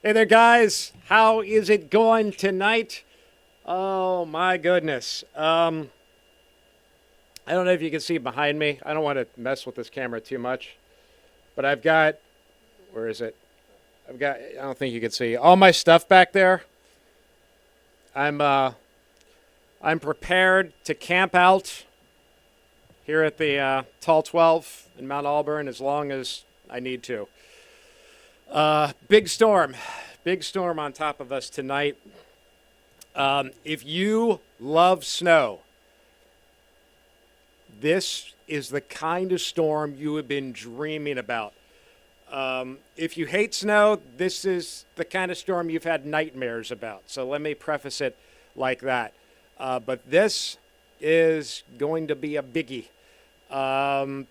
Hey there, guys. How is it going tonight? Oh my goodness. I don't know if you can see behind me. I don't want to mess with this camera too much, but I've got, where is it? I don't think you can see all my stuff back there. I'm uh, I'm prepared to camp out here at the Tall 12 in Mount Auburn as long as I need to. Big storm, big storm on top of us tonight. If you love snow, this is the kind of storm you have been dreaming about. If you hate snow, this is the kind of storm you've had nightmares about. So let me preface it like that. But this is going to be a biggie. And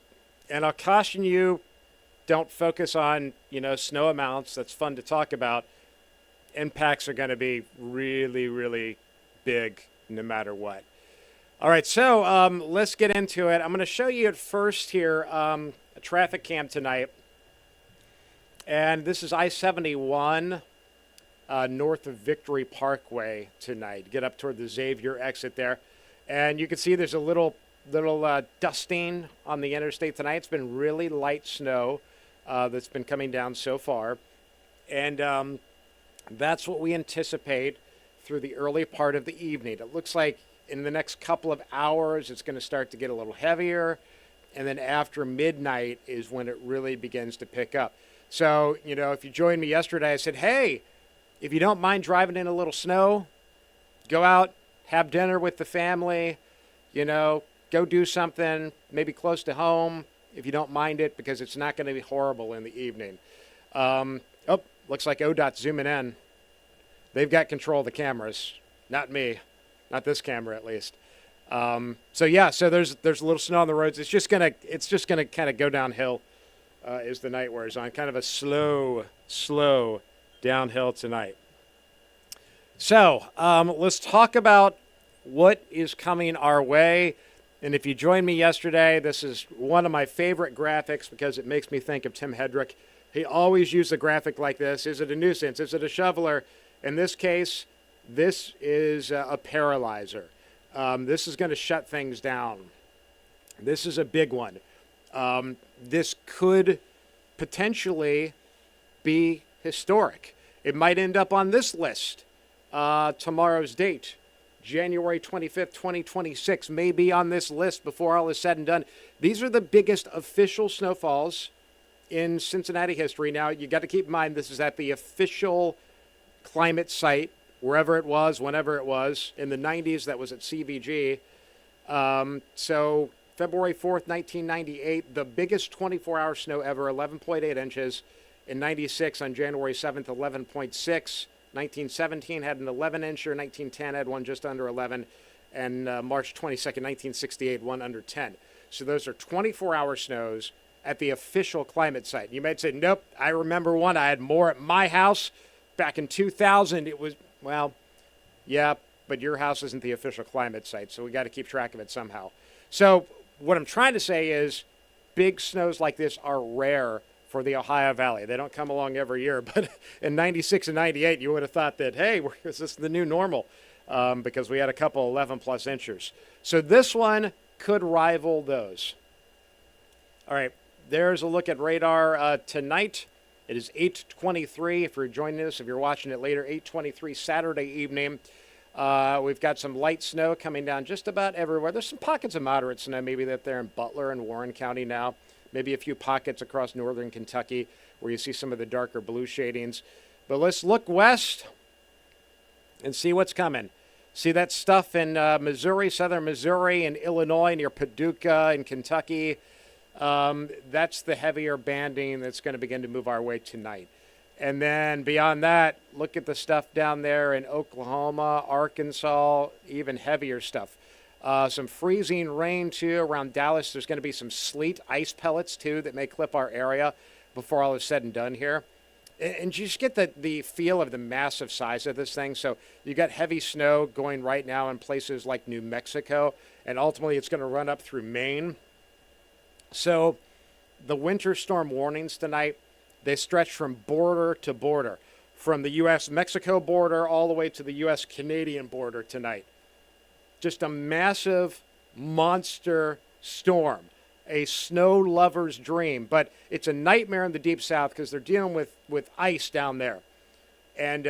I'll caution you, don't focus on, snow amounts. That's fun to talk about. Impacts are going to be really, really big no matter what. All right, so let's get into it. I'm going to show you at first here a traffic cam tonight. And this is I-71 north of Victory Parkway tonight. Get up toward the Xavier exit there. And you can see there's a little dusting on the interstate tonight. It's been really light snow that's been coming down so far. And that's what we anticipate through the early part of the evening. It looks like in the next couple of hours, it's going to start to get a little heavier. And then after midnight is when it really begins to pick up. So, if you joined me yesterday, I said, hey, if you don't mind driving in a little snow, go out, have dinner with the family, go do something maybe close to home if you don't mind it, because it's not going to be horrible in the evening. Looks like ODOT's zooming in. They've got control of the cameras, not me, not this camera at least. So there's a little snow on the roads. It's just gonna kind of go downhill as the night wears on. Kind of a slow downhill tonight. So let's talk about what is coming our way. And if you joined me yesterday, this is one of my favorite graphics because it makes me think of Tim Hedrick. He always used a graphic like this. Is it a nuisance? Is it a shoveler? In this case, this is a paralyzer. This is going to shut things down. This is a big one. This could potentially be historic. It might end up on this list. Tomorrow's date, January 25th, 2026, may be on this list before all is said and done. These are the biggest official snowfalls in Cincinnati history. Now, you got to keep in mind this is at the official climate site, wherever it was, whenever it was. In the 90s, that was at CVG. So February 4th, 1998, the biggest 24-hour snow ever, 11.8 inches. In 96, on January 7th, 11.6. 1917 had an 11-incher. 1910 had one just under 11. And March 22nd, 1968, one under 10. So those are 24-hour snows at the official climate site. You might say, nope, I remember one. I had more at my house back in 2000. It was, well, yeah, but your house isn't the official climate site, so we got to keep track of it somehow. So what I'm trying to say is big snows like this are rare for the Ohio Valley. They don't come along every year, but in 96 and 98, you would have thought that, hey, is this the new normal? Because we had a couple 11-plus inchers. So this one could rival those. All right, there's a look at radar tonight. It is 8:23. If you're joining us, if you're watching it later, 8:23 Saturday evening. We've got some light snow coming down just about everywhere. There's some pockets of moderate snow, maybe that there in Butler and Warren County now. Maybe a few pockets across northern Kentucky where you see some of the darker blue shadings. But let's look west and see what's coming. See that stuff in Missouri, southern Missouri, and Illinois near Paducah and Kentucky. That's the heavier banding that's going to begin to move our way tonight. And then beyond that, look at the stuff down there in Oklahoma, Arkansas, even heavier stuff. Some freezing rain, too, around Dallas. There's going to be some sleet, ice pellets, too, that may clip our area before all is said and done here. And you just get the feel of the massive size of this thing. So you got heavy snow going right now in places like New Mexico, and ultimately it's going to run up through Maine. So the winter storm warnings tonight, They stretch from border to border, from the U.S.-Mexico border all the way to the U.S.-Canadian border tonight. Just a massive monster storm, a snow lover's dream. But it's a nightmare in the deep south because they're dealing with ice down there. And,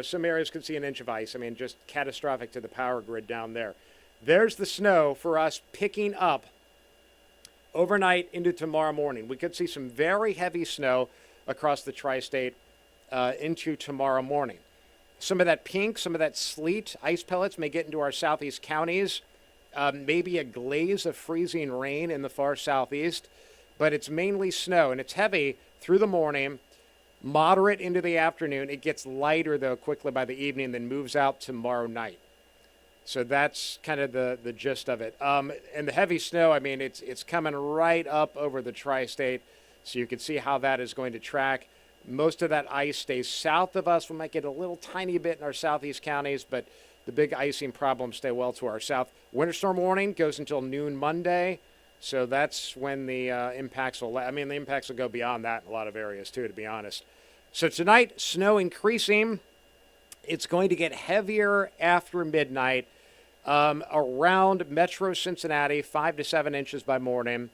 some areas could see an inch of ice. I mean, just catastrophic to the power grid down there. There's the snow for us picking up overnight into tomorrow morning. We could see some very heavy snow across the tri-state into tomorrow morning. Some of that pink, some of that sleet, ice pellets may get into our southeast counties. Maybe a glaze of freezing rain in the far southeast. But it's mainly snow, and it's heavy through the morning, moderate into the afternoon. It gets lighter, though, quickly by the evening, then moves out tomorrow night. So that's kind of the gist of it. And the heavy snow, I mean, it's coming right up over the tri-state, so you can see how that is going to track. Most of that ice stays south of us. We might get a little tiny bit in our southeast counties, but the big icing problems stay well to our south. Winter storm warning goes until noon Monday, so that's when the impacts will. The impacts will go beyond that in a lot of areas too, to be honest. So tonight, snow increasing. It's going to get heavier after midnight. Around Metro Cincinnati, 5 to 7 inches by morning.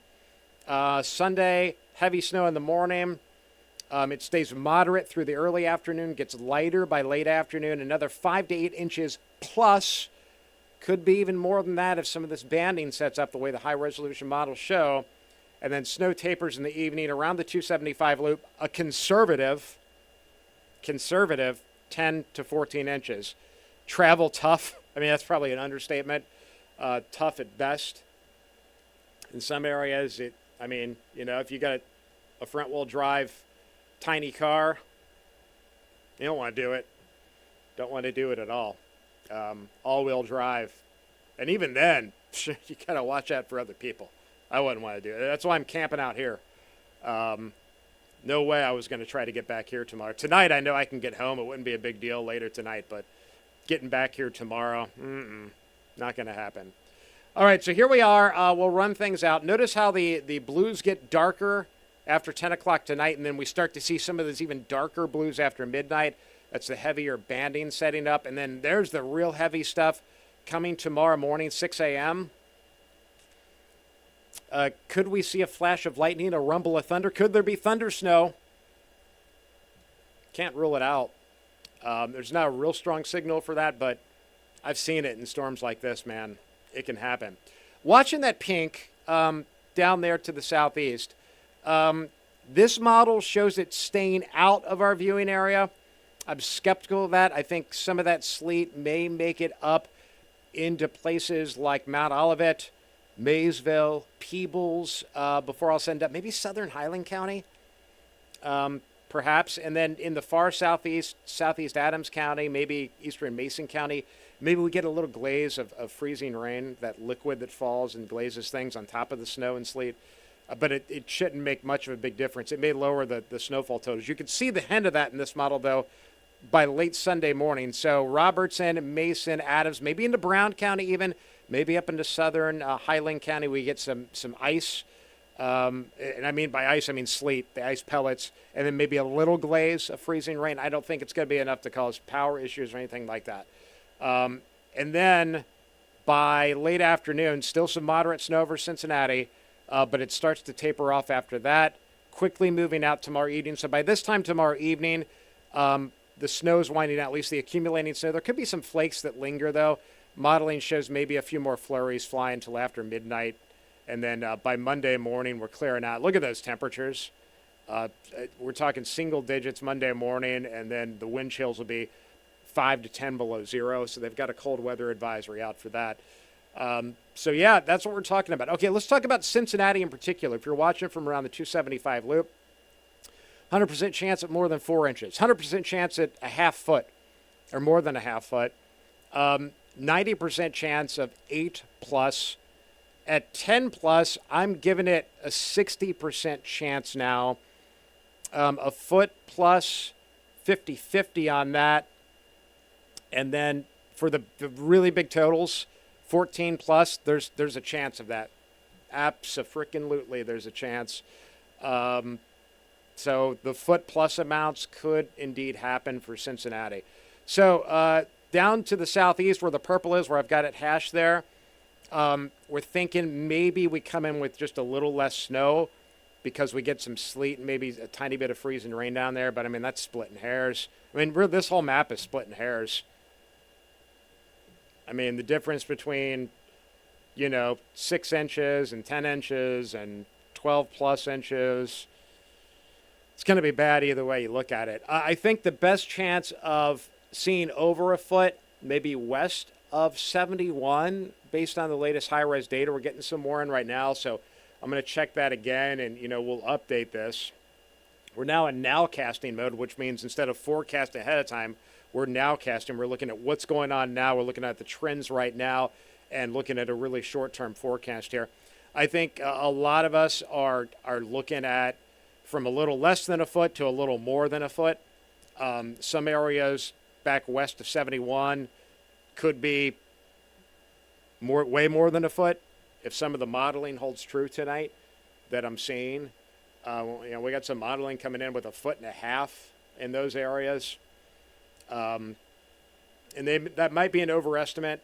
Sunday, heavy snow in the morning. It stays moderate through the early afternoon, gets lighter by late afternoon, another 5 to 8 inches plus. Could be even more than that if some of this banding sets up the way the high-resolution models show. And then snow tapers in the evening around the 275 loop, a conservative 10 to 14 inches. Travel tough. I mean, that's probably an understatement. Tough at best. In some areas, if you got a front-wheel drive tiny car, you don't want to do it. Don't want to do it at all. All-wheel drive. And even then, you got to watch out for other people. I wouldn't want to do it. That's why I'm camping out here. No way I was going to try to get back here tomorrow. Tonight, I know I can get home. It wouldn't be a big deal later tonight, but getting back here tomorrow, not going to happen. All right, so here we are. We'll run things out. Notice how the blues get darker after 10 o'clock tonight, and then we start to see some of those even darker blues after midnight. That's the heavier banding setting up. And then there's the real heavy stuff coming tomorrow morning, 6 a.m. Could we see a flash of lightning, a rumble of thunder? Could there be thunder snow? Can't rule it out. There's not a real strong signal for that, but I've seen it in storms like this, man. It can happen. Watching that pink down there to the southeast, this model shows it staying out of our viewing area. I'm skeptical of that. I think some of that sleet may make it up into places like Mount Olivet, Maysville, Peebles, before I'll send up maybe southern Highland County, perhaps. And then in the far southeast, southeast Adams County, maybe eastern Mason County, maybe we get a little glaze of freezing rain, that liquid that falls and glazes things on top of the snow and sleet. But it shouldn't make much of a big difference. It may lower the snowfall totals. You can see the hint of that in this model, though, by late Sunday morning. So Robertson, Mason, Adams, maybe into Brown County even, maybe up into southern Highland County, we get some ice. And I mean by ice, I mean sleet, the ice pellets, and then maybe a little glaze of freezing rain. I don't think it's going to be enough to cause power issues or anything like that. And then by late afternoon, still some moderate snow over Cincinnati, but it starts to taper off after that, quickly moving out tomorrow evening. So by this time tomorrow evening, the snow's winding out, at least the accumulating snow. There could be some flakes that linger, though. Modeling shows maybe a few more flurries fly until after midnight. And then by Monday morning, we're clearing out. Look at those temperatures. We're talking single digits Monday morning, and then the wind chills will be 5 to 10 below zero. So they've got a cold weather advisory out for that. So, yeah, that's what we're talking about. Okay, let's talk about Cincinnati in particular. If you're watching from around the 275 loop, 100% chance at more than 4 inches, 100% chance at a half foot or more than a half foot, 90% chance of 8 plus. At 10 plus, I'm giving it a 60% chance now. A foot plus, 50-50 on that. And then for the really big totals, 14 plus, there's a chance of that. Abso-freaking-lutely, there's a chance. So the foot plus amounts could indeed happen for Cincinnati. So down to the southeast where the purple is, where I've got it hashed there, we're thinking maybe we come in with just a little less snow because we get some sleet and maybe a tiny bit of freezing rain down there. But, I mean, that's splitting hairs. I mean, this whole map is splitting hairs. I mean, the difference between, 6 inches and 10 inches and 12 plus inches, it's going to be bad either way you look at it. I think the best chance of seeing over a foot, maybe west of 71, based on the latest high-res data. We're getting some more in right now, so I'm going to check that again, and, we'll update this. We're now in nowcasting mode, which means instead of forecasting ahead of time, we're nowcasting. We're looking at what's going on now. We're looking at the trends right now and looking at a really short-term forecast here. I think a lot of us are looking at from a little less than a foot to a little more than a foot. Some areas back west of 71 could be way more than a foot if some of the modeling holds true tonight that I'm seeing. We got some modeling coming in with 1.5 feet in those areas. And that might be an overestimate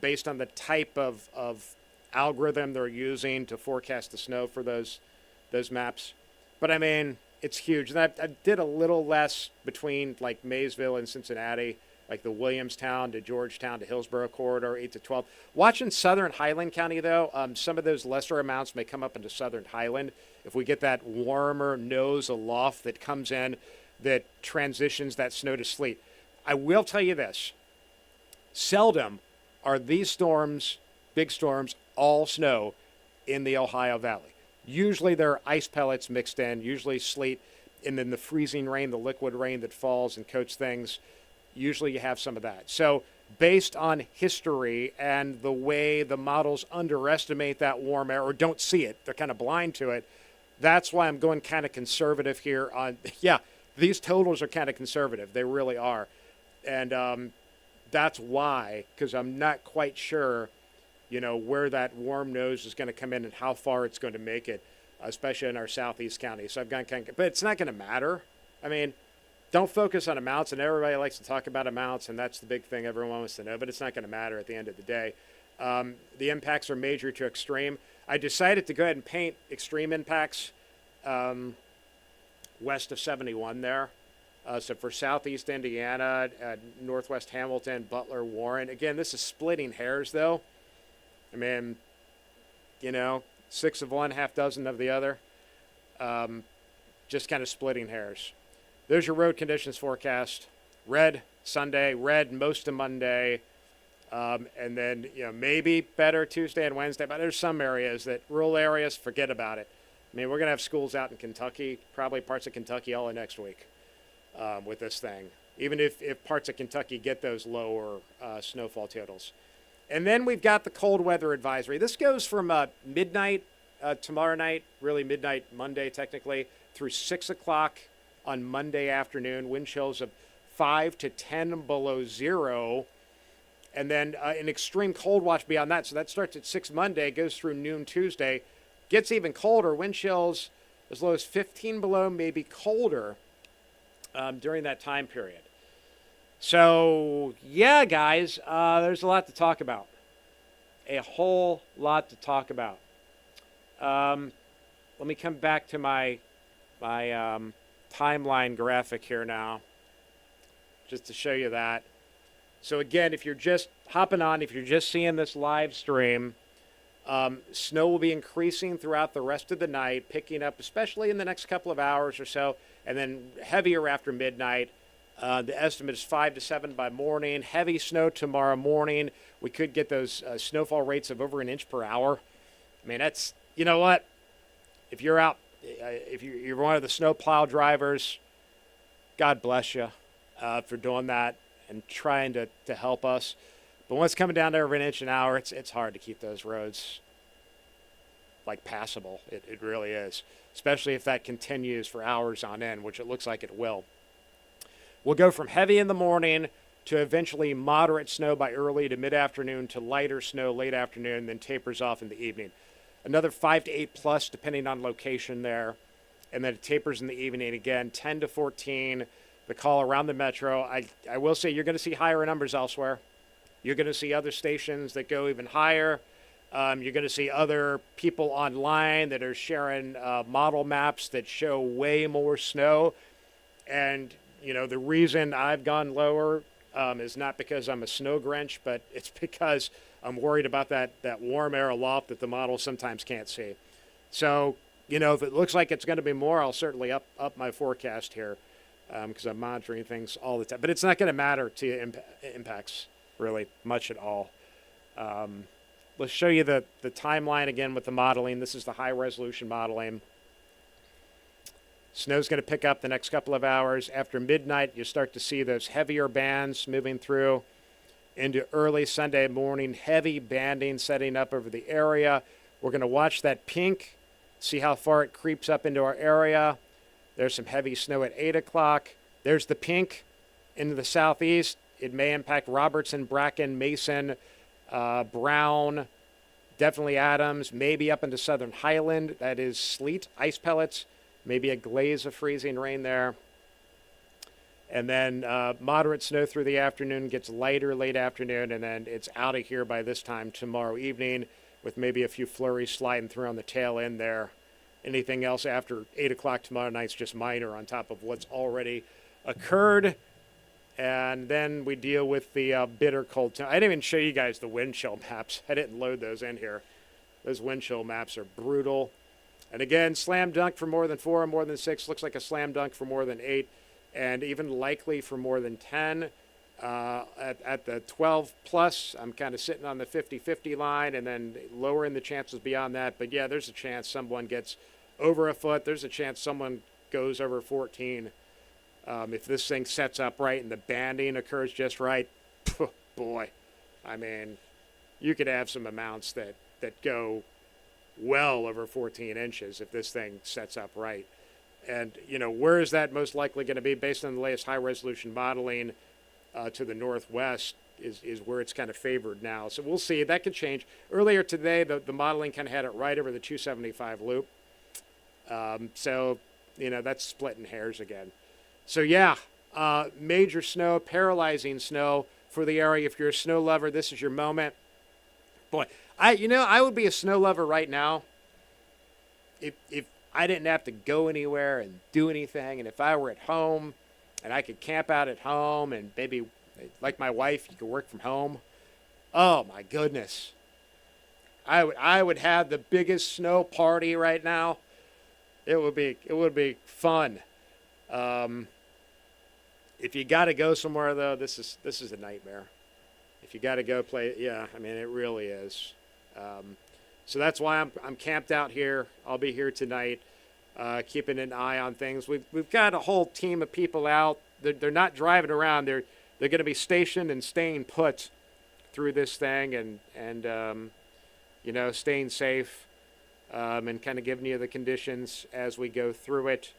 based on the type of algorithm they're using to forecast the snow for those maps. But I mean, it's huge. And I did a little less between like Maysville and Cincinnati, like the Williamstown to Georgetown to Hillsborough corridor, 8 to 12. Watching Southern Highland County, though, some of those lesser amounts may come up into Southern Highland. If we get that warmer nose aloft that comes in that transitions that snow to sleet. I will tell you this. Seldom are these storms, big storms, all snow in the Ohio Valley. Usually there are ice pellets mixed in, usually sleet, and then the freezing rain, the liquid rain that falls and coats things. Usually you have some of that. So based on history and the way the models underestimate that warm air or don't see it, they're kind of blind to it. That's why I'm going kind of conservative here on, these totals are kind of conservative. They really are. And that's why, because I'm not quite sure, where that warm nose is going to come in and how far it's going to make it, especially in our southeast counties. So I've gone but it's not going to matter. I mean, don't focus on amounts, and everybody likes to talk about amounts, and that's the big thing everyone wants to know, but it's not going to matter at the end of the day. The impacts are major to extreme. I decided to go ahead and paint extreme impacts west of 71 there. So for southeast Indiana, northwest Hamilton, Butler, Warren. Again, this is splitting hairs, though. I mean, 6 of one, half dozen of the other. Just kind of splitting hairs. There's your road conditions forecast. Red Sunday, red most of Monday, and then maybe better Tuesday and Wednesday. But there's some areas rural areas, forget about it. I mean, we're gonna have schools out in Kentucky, probably parts of Kentucky all of next week with this thing. Even if parts of Kentucky get those lower snowfall totals. And then we've got the cold weather advisory. This goes from midnight tomorrow night, really midnight Monday technically, through 6 o'clock on Monday afternoon. Wind chills of 5 to 10 below zero. And then an extreme cold watch beyond that. So that starts at 6 Monday, goes through noon Tuesday. Gets even colder. Wind chills as low as 15 below, maybe colder during that time period. So, yeah, guys, there's a lot to talk about. A whole lot to talk about. Let me come back to my timeline graphic here now, just to show you that. So, again, if you're just hopping on, if you're just seeing this live stream, snow will be increasing throughout the rest of the night, picking up especially in the next couple of hours or so, and then heavier after midnight. The estimate is 5 to 7 by morning. Heavy snow tomorrow morning. We could get those snowfall rates of over an inch per hour. I mean, that's, you know what? If you're out, if you're one of the snow plow drivers, God bless you for doing that and trying to help us. But when it's coming down to over an inch an hour, it's hard to keep those roads like passable. It really is, especially if that continues for hours on end, which it looks like it will. We'll go from heavy in the morning to eventually moderate snow by early to mid-afternoon to lighter snow late afternoon, then tapers off in the evening. Another 5 to 8 plus, depending on location there. and then it tapers in the evening again, 10 to 14. The call around the metro. I will say you're going to see higher numbers elsewhere. You're going to see other stations that go even higher. You're going to see other people online that are sharing model maps that show way more snow. And, you know, the reason I've gone lower is not because I'm a snow Grinch, but it's because I'm worried about that warm air aloft that the models sometimes can't see. So, you know, if it looks like it's going to be more, I'll certainly up my forecast here because I'm monitoring things all the time. But it's not going to matter to impacts really much at all. Let's show you the timeline again with the modeling. This is the high resolution modeling. Snow's going to pick up the next couple of hours. After midnight, you start to see those heavier bands moving through into early Sunday morning. Heavy banding setting up over the area. We're going to watch that pink, see how far it creeps up into our area. There's some heavy snow at 8 o'clock. There's the pink into the southeast. It may impact Robertson, Bracken, Mason, Brown, definitely Adams, maybe up into southern Highland. That is sleet, ice pellets, maybe a glaze of freezing rain there. And then moderate snow through the afternoon, gets lighter late afternoon, and then it's out of here by this time tomorrow evening with maybe a few flurries sliding through on the tail end there. Anything else after 8 o'clock tomorrow night's just minor on top of what's already occurred. And then we deal with the bitter cold. I didn't even show you guys the wind chill maps. I didn't load those in here. Those wind chill maps are brutal. And again, slam dunk for more than 4 and more than 6. Looks like a slam dunk for more than 8. And even likely for more than 10. At the 12 plus, I'm kind of sitting on the 50-50 line and then lowering the chances beyond that. But yeah, there's a chance someone gets over a foot. There's a chance someone goes over 14. If this thing sets up right and the banding occurs just right, boy, I mean, you could have some amounts that go well over 14 inches if this thing sets up right. And, you know, where is that most likely going to be based on the latest high-resolution modeling to the northwest is where it's kind of favored now. So we'll see. That could change. Earlier today, the modeling kind of had it right over the 275 loop. So, you know, that's splitting hairs again. So, yeah, major snow, paralyzing snow for the area. If you're a snow lover, this is your moment. Boy, I would be a snow lover right now if I didn't have to go anywhere and do anything, and if I were at home and I could camp out at home and maybe, like my wife, you could work from home. Oh, my goodness. I would have the biggest snow party right now. It would be fun. If you got to go somewhere though, this is a nightmare. If you got to go play, yeah, I mean it really is. So that's why I'm camped out here. I'll be here tonight, keeping an eye on things. We've got a whole team of people out. They're not driving around. They're going to be stationed and staying put through this thing, and you know, staying safe, and kind of giving you the conditions as we go through it.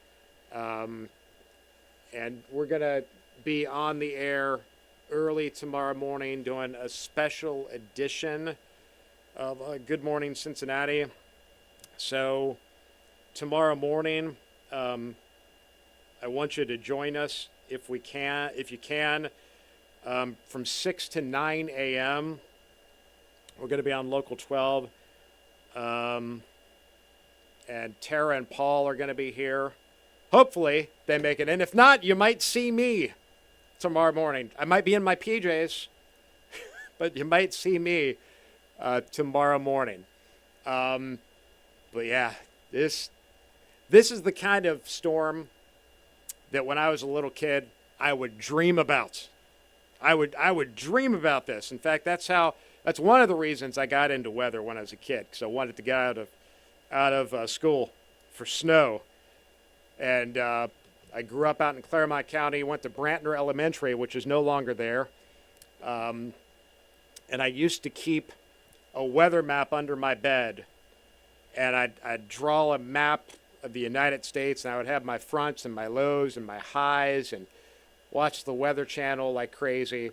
And we're going to be on the air early tomorrow morning doing a special edition of Good Morning Cincinnati. So tomorrow morning, I want you to join us if you can, from 6 to 9 a.m. We're going to be on Local 12. And Tara and Paul are going to be here. Hopefully they make it in. If not, you might see me tomorrow morning. I might be in my PJs, but you might see me tomorrow morning. But yeah, this is the kind of storm that when I was a little kid, I would dream about. I would dream about this. In fact, that's one of the reasons I got into weather when I was a kid, because I wanted to get out of school for snow. And I grew up out in Claremont County, went to Brantner Elementary, which is no longer there. And I used to keep a weather map under my bed. And I'd draw a map of the United States, and I would have my fronts and my lows and my highs and watch the Weather Channel like crazy.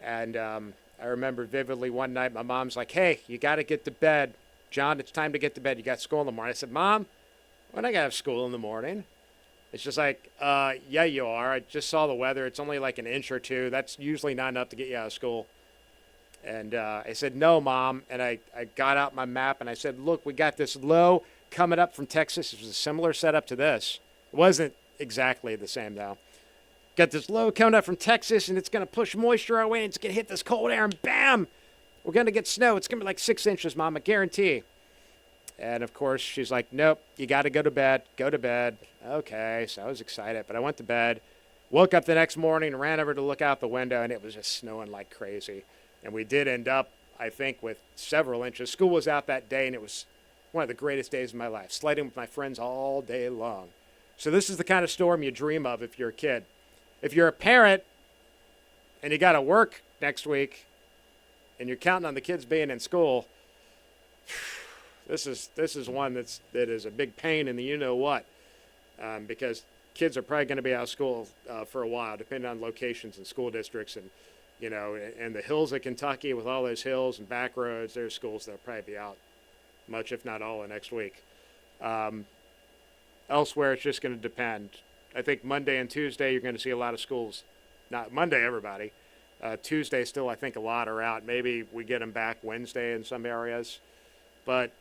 And I remember vividly one night my mom's like, "Hey, you got to get to bed. John, it's time to get to bed. You got school in the morning." I said, "Mom, When I got to have school in the morning. It's just like, yeah, you are. I just saw the weather. It's only like an inch or two. That's usually not enough to get you out of school. And I said, no, Mom. And I got out my map and I said, look, we got this low coming up from Texas. It was a similar setup to this. It wasn't exactly the same, though. Got this low coming up from Texas, and it's going to push moisture our way, and it's going to hit this cold air, and bam, we're going to get snow. It's going to be like 6 inches, Mom, I guarantee. And, of course, she's like, nope, you got to go to bed. Go to bed. Okay, so I was excited, but I went to bed, woke up the next morning, ran over to look out the window, and it was just snowing like crazy. And we did end up, I think, with several inches. School was out that day, and it was one of the greatest days of my life, sledding with my friends all day long. So this is the kind of storm you dream of if you're a kid. If you're a parent and you got to work next week and you're counting on the kids being in school, this is one that is a big pain in the you-know-what, because kids are probably going to be out of school for a while, depending on locations and school districts. And, you know, and the hills of Kentucky with all those hills and back roads, there's schools that'll probably be out much, if not all, of next week. Elsewhere, it's just going to depend. I think Monday and Tuesday, you're going to see a lot of schools. Not Monday, everybody. Tuesday, still, I think a lot are out. Maybe we get them back Wednesday in some areas. But,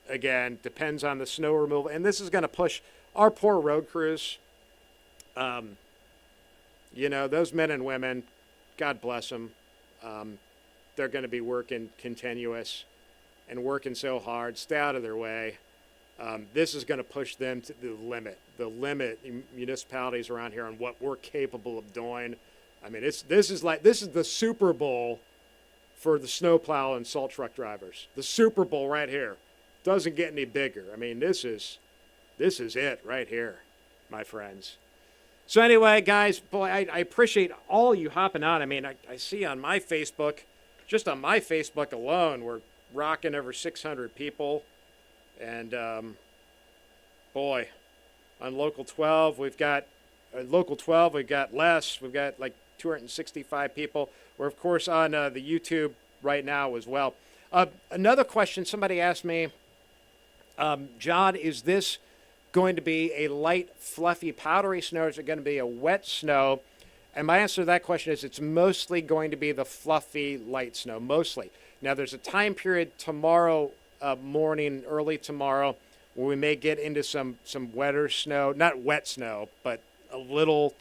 again, depends on the snow removal. And this is going to push our poor road crews. You know, those men and women, God bless them. They're going to be working continuous and working so hard. Stay out of their way. This is going to push them to the limit municipalities around here on what we're capable of doing. I mean, this is the Super Bowl for the snowplow and salt truck drivers. The Super Bowl right here doesn't get any bigger. I mean, this is it right here, my friends. So anyway, guys, boy, I appreciate all you hopping on. I mean, I see on my Facebook, just on my Facebook alone, we're rocking over 600 people. And, boy, on Local 12, we've got less. We've got like 265 people. We're, of course, on the YouTube right now as well. Another question somebody asked me, John, is this going to be a light, fluffy, powdery snow, or is it going to be a wet snow? And my answer to that question is it's mostly going to be the fluffy, light snow, mostly. Now, there's a time period tomorrow morning, early tomorrow, where we may get into some wetter snow, not wet snow, but a little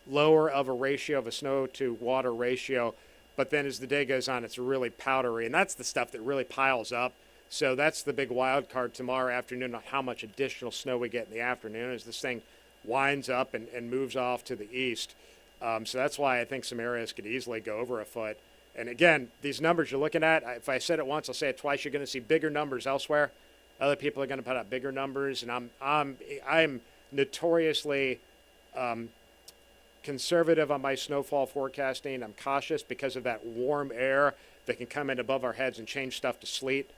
lower of a ratio of a snow to water ratio. But then as the day goes on, it's really powdery, and that's the stuff that really piles up. So that's the big wild card tomorrow afternoon on how much additional snow we get in the afternoon as this thing winds up and moves off to the east. So that's why I think some areas could easily go over a foot. And again, these numbers you're looking at, if I said it once, I'll say it twice. You're going to see bigger numbers elsewhere. Other people are going to put out bigger numbers, and I'm notoriously conservative on my snowfall forecasting. I'm cautious because of that warm air that can come in above our heads and change stuff to sleet.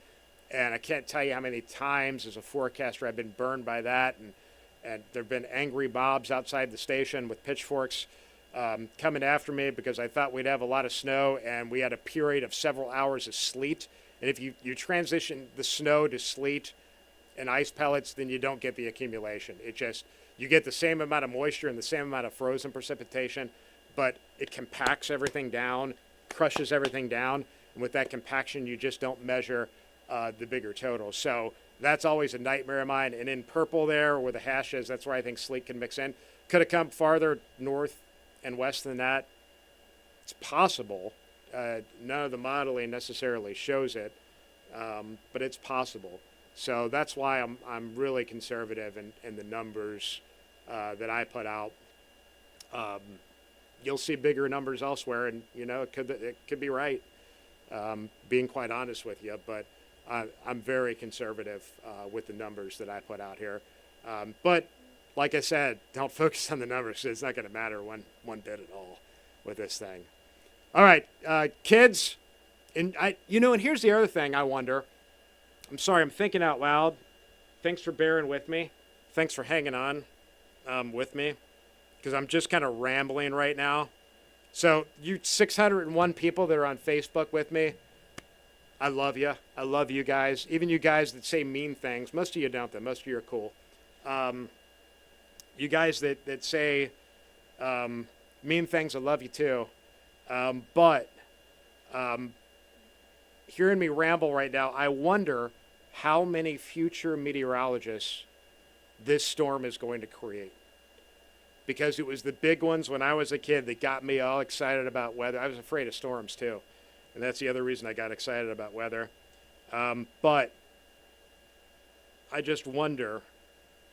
And I can't tell you how many times as a forecaster I've been burned by that, and there have been angry mobs outside the station with pitchforks coming after me because I thought we'd have a lot of snow, and we had a period of several hours of sleet. And if you transition the snow to sleet and ice pellets, then you don't get the accumulation. You get the same amount of moisture and the same amount of frozen precipitation, but it compacts everything down, crushes everything down, and with that compaction, you just don't measure the bigger total. So that's always a nightmare of mine. And in purple there, where the hash is, that's where I think sleet can mix in. Could have come farther north and west than that. It's possible. None of the modeling necessarily shows it, but it's possible. So that's why I'm really conservative in the numbers that I put out. You'll see bigger numbers elsewhere, and it could be right. Being quite honest with you, but I'm very conservative with the numbers that I put out here. But like I said, don't focus on the numbers. It's not going to matter one bit at all with this thing. All right, kids, and here's the other thing I wonder. I'm sorry, I'm thinking out loud. Thanks for bearing with me. Thanks for hanging on with me, because I'm just kind of rambling right now. So you 601 people that are on Facebook with me, I love you. I love you guys. Even you guys that say mean things. Most of you don't, though. Most of you are cool. You guys that say mean things, I love you too. But hearing me ramble right now, I wonder how many future meteorologists this storm is going to create. Because it was the big ones when I was a kid that got me all excited about weather. I was afraid of storms too. And that's the other reason I got excited about weather. But I just wonder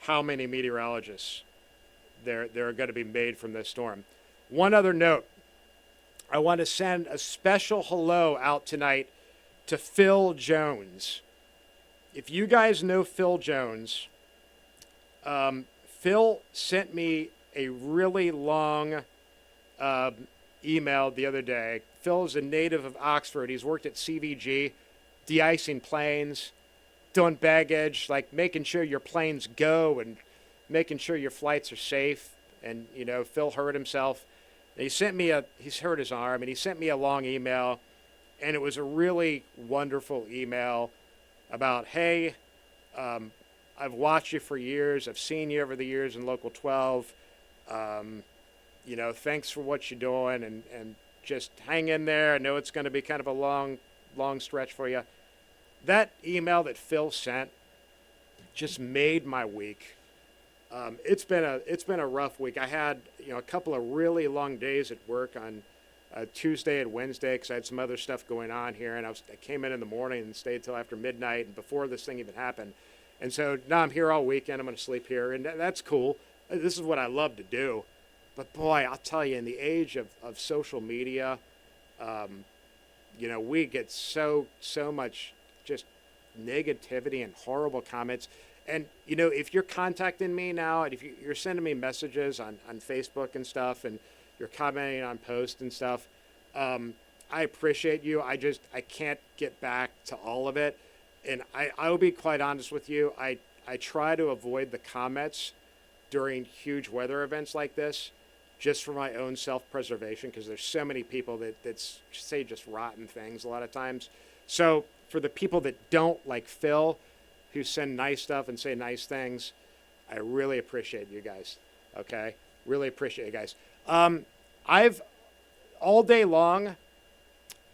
how many meteorologists there are going to be made from this storm. One other note. I want to send a special hello out tonight to Phil Jones. If you guys know Phil Jones, Phil sent me a really long email the other day. Phil is a native of Oxford. He's worked at CVG, de-icing planes, doing baggage, like making sure your planes go and making sure your flights are safe. And, you know, Phil hurt himself. And he's hurt his arm, and he sent me a long email, and it was a really wonderful email about, hey, I've watched you for years. I've seen you over the years in Local 12. You know, thanks for what you're doing, and just hang in there. I know it's going to be kind of a long stretch for you. That email that Phil sent just made my week. It's been a rough week. I had, you know, a couple of really long days at work on Tuesday and Wednesday because I had some other stuff going on here, and I came in the morning and stayed till after midnight and before this thing even happened. And so now I'm here all weekend. I'm going to sleep here, and that's cool. This is what I love to do. But boy, I'll tell you, in the age of social media, you know, we get so much just negativity and horrible comments. And, you know, if you're contacting me now, and if you're sending me messages on Facebook and stuff, and you're commenting on posts and stuff, I appreciate you. I can't get back to all of it. And I will be quite honest with you. I try to avoid the comments during huge weather events like this, just for my own self-preservation, because there's so many people that say just rotten things a lot of times. So for the people that don't, like Phil, who send nice stuff and say nice things, I really appreciate you guys. Okay? Really appreciate you guys. I've all day long,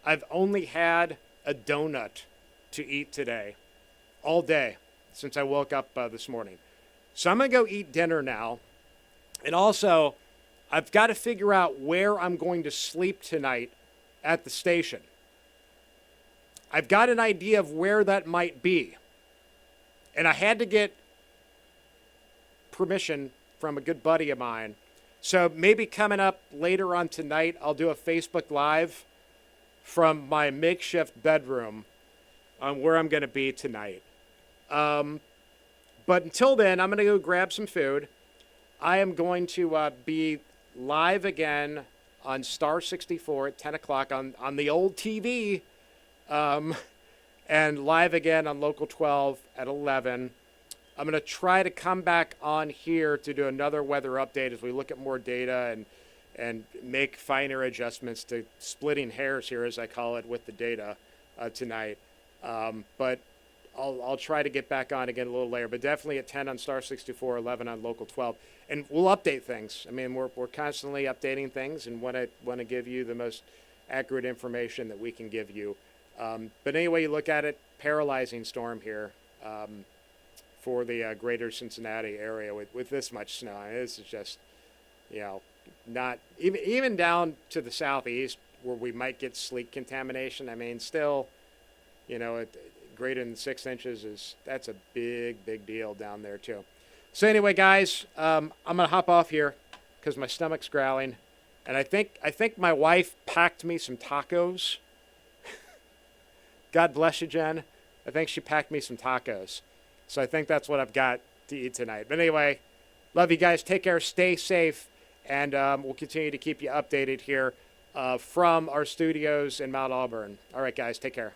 I've only had a donut to eat today. All day since I woke up this morning. So I'm going to go eat dinner now. And also, I've got to figure out where I'm going to sleep tonight at the station. I've got an idea of where that might be. And I had to get permission from a good buddy of mine. So maybe coming up later on tonight, I'll do a Facebook Live from my makeshift bedroom on where I'm going to be tonight. But until then, I'm going to go grab some food. I am going to be live again on Star 64 at 10 o'clock on the old TV. And live again on Local 12 at 11. I'm going to try to come back on here to do another weather update as we look at more data and make finer adjustments to splitting hairs here, as I call it, with the data tonight. But I'll try to get back on again a little later, but definitely at 10 on Star 64, 11 on Local 12. And we'll update things. I mean, we're constantly updating things and want to give you the most accurate information that we can give you. But anyway you look at it, paralyzing storm here for the greater Cincinnati area with this much snow. I mean, this is just, you know, not even down to the southeast where we might get sleet contamination. I mean, still, you know, greater than 6 inches that's a big deal down there too. So anyway, guys, I'm gonna hop off here because my stomach's growling, and I think my wife packed me some tacos. God bless you, Jen. I think she packed me some tacos. So I think that's what I've got to eat tonight. But anyway, love you guys. Take care. Stay safe. And we'll continue to keep you updated here from our studios in Mount Auburn. All right, guys. Take care.